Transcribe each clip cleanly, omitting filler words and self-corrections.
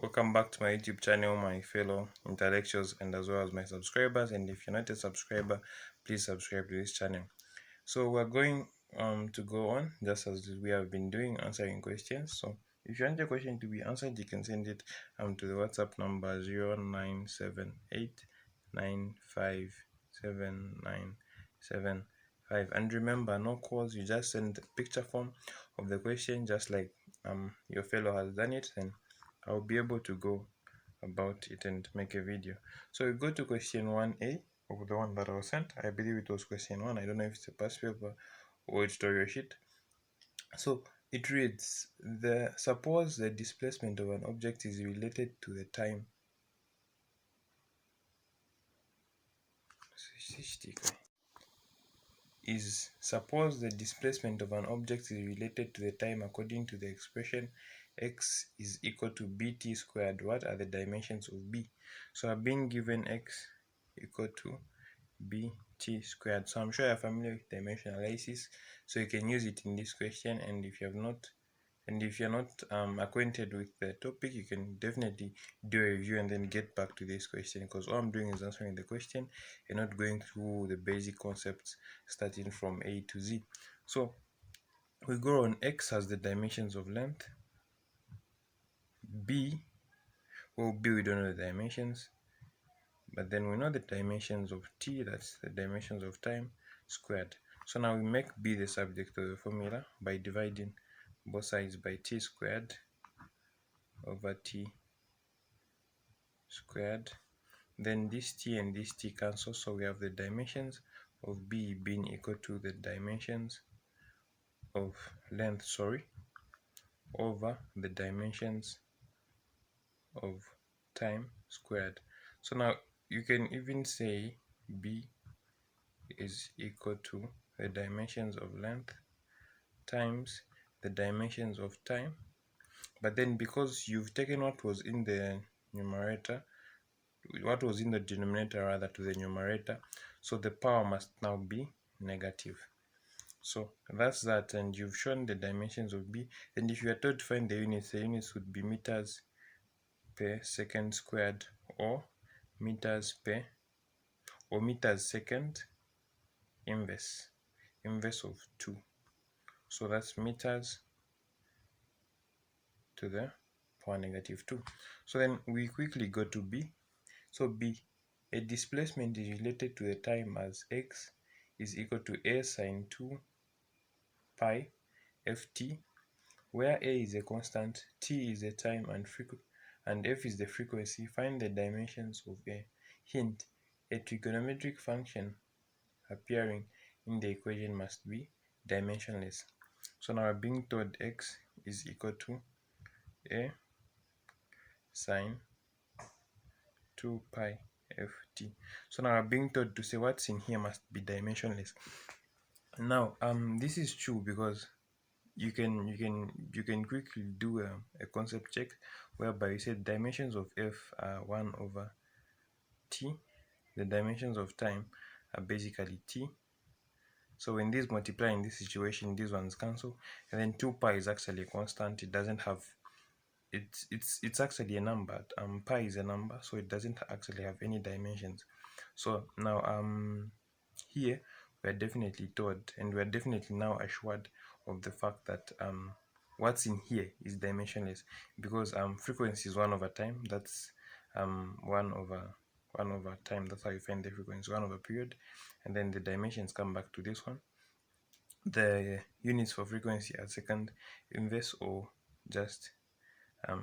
Welcome back to my YouTube channel, my fellow intellectuals, and as well as my subscribers. And if you're not a subscriber, please subscribe to this channel. So we're going to go on just as we have been doing, answering questions. So if you want your question to be answered, you can send it to the WhatsApp number 0978957975. And remember, no calls. You just send the picture form of the question, just like your fellow has done it, and I'll be able to go about it and make a video. So we go to question 1A of the one that I was sent. I believe it was question 1. I don't know if it's a past paper or a tutorial sheet. So it reads, suppose the displacement of an object is related to the time. Suppose the displacement of an object is related to the time according to the expression x is equal to bt squared. What are the dimensions of b? So I've been given x equal to bt squared. So I'm sure you're familiar with dimension analysis, so you can use it in this question. And if you're not acquainted with the topic, you can definitely do a review and then get back to this question, because all I'm doing is answering the question and not going through the basic concepts starting from A to Z. So we go on. X has the dimensions of length. B, we don't know the dimensions, but then we know the dimensions of t, that's the dimensions of time, squared. So now we make b the subject of the formula by dividing both sides by t squared over t squared. Then this t and this t cancel, so we have the dimensions of b being equal to the dimensions of length, over the dimensions of time squared. So now you can even say b is equal to the dimensions of length times the dimensions of time, but then because you've taken what was in the denominator rather to the numerator, so the power must now be negative. So that's that, and you've shown the dimensions of b. And if you are told to find the units would be meters per second squared, or meters second inverse of 2. So that's meters to the power negative 2. So then we quickly go to b. So b, a displacement is related to the time as x is equal to a sine 2 pi ft, where a is a constant, t is the time, and f is the frequency. Find the dimensions of a. Hint: a trigonometric function appearing in the equation must be dimensionless. So now we're being told x is equal to a sine 2 pi ft. So now we're being told to say what's in here must be dimensionless. Now this is true because you can quickly do a concept check whereby you say dimensions of f are 1 over t. The dimensions of time are basically t. So when these multiply in this situation, these ones cancel, and then 2 pi is actually a constant. It doesn't have it's actually a number. Pi is a number, so it doesn't actually have any dimensions. So now here we are definitely told, and we are definitely now assured of the fact that what's in here is dimensionless, because frequency is 1 over time. That's 1 over time. That's how you find the frequency, 1 over period, and then the dimensions come back to this one. The units for frequency are second inverse or just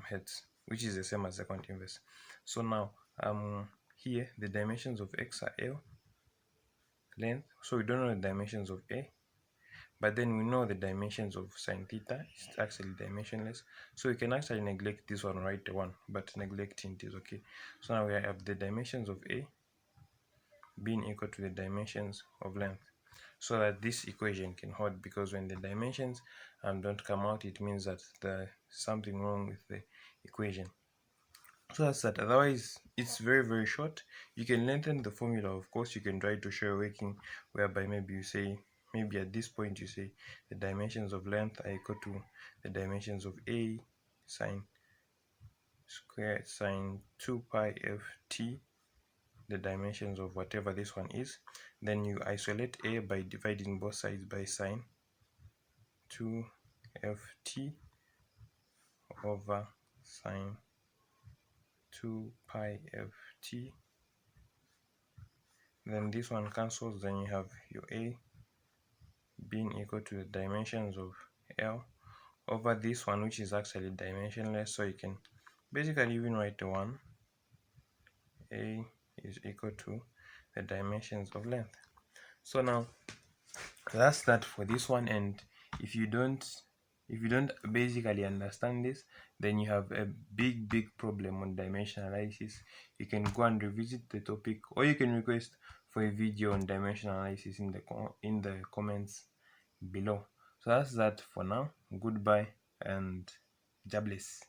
hertz, which is the same as second inverse. So now here the dimensions of x are L, length, so we don't know the dimensions of a, but then we know the dimensions of sine theta is actually dimensionless, so we can actually neglect this one, write the 1, but neglecting it is okay. So now we have the dimensions of a being equal to the dimensions of length, so that this equation can hold, because when the dimensions don't come out, it means that there's something wrong with the equation. So that's that. Otherwise, it's very, very short. You can lengthen the formula, of course. You can try to show a working whereby maybe at this point you say the dimensions of length are equal to the dimensions of a sine square sine 2 pi ft, the dimensions of whatever this one is. Then you isolate a by dividing both sides by sine 2 ft over sine 2 pi ft. Then this one cancels, then you have your a being equal to the dimensions of L over this one, which is actually dimensionless, so you can basically even write the 1 a is equal to the dimensions of length. So now that's that for this one. And if you don't basically understand this, then you have a big problem on dimension analysis. You can go and revisit the topic, or you can request for a video on dimension analysis in the comments below. So that's that for now. Goodbye and God bless.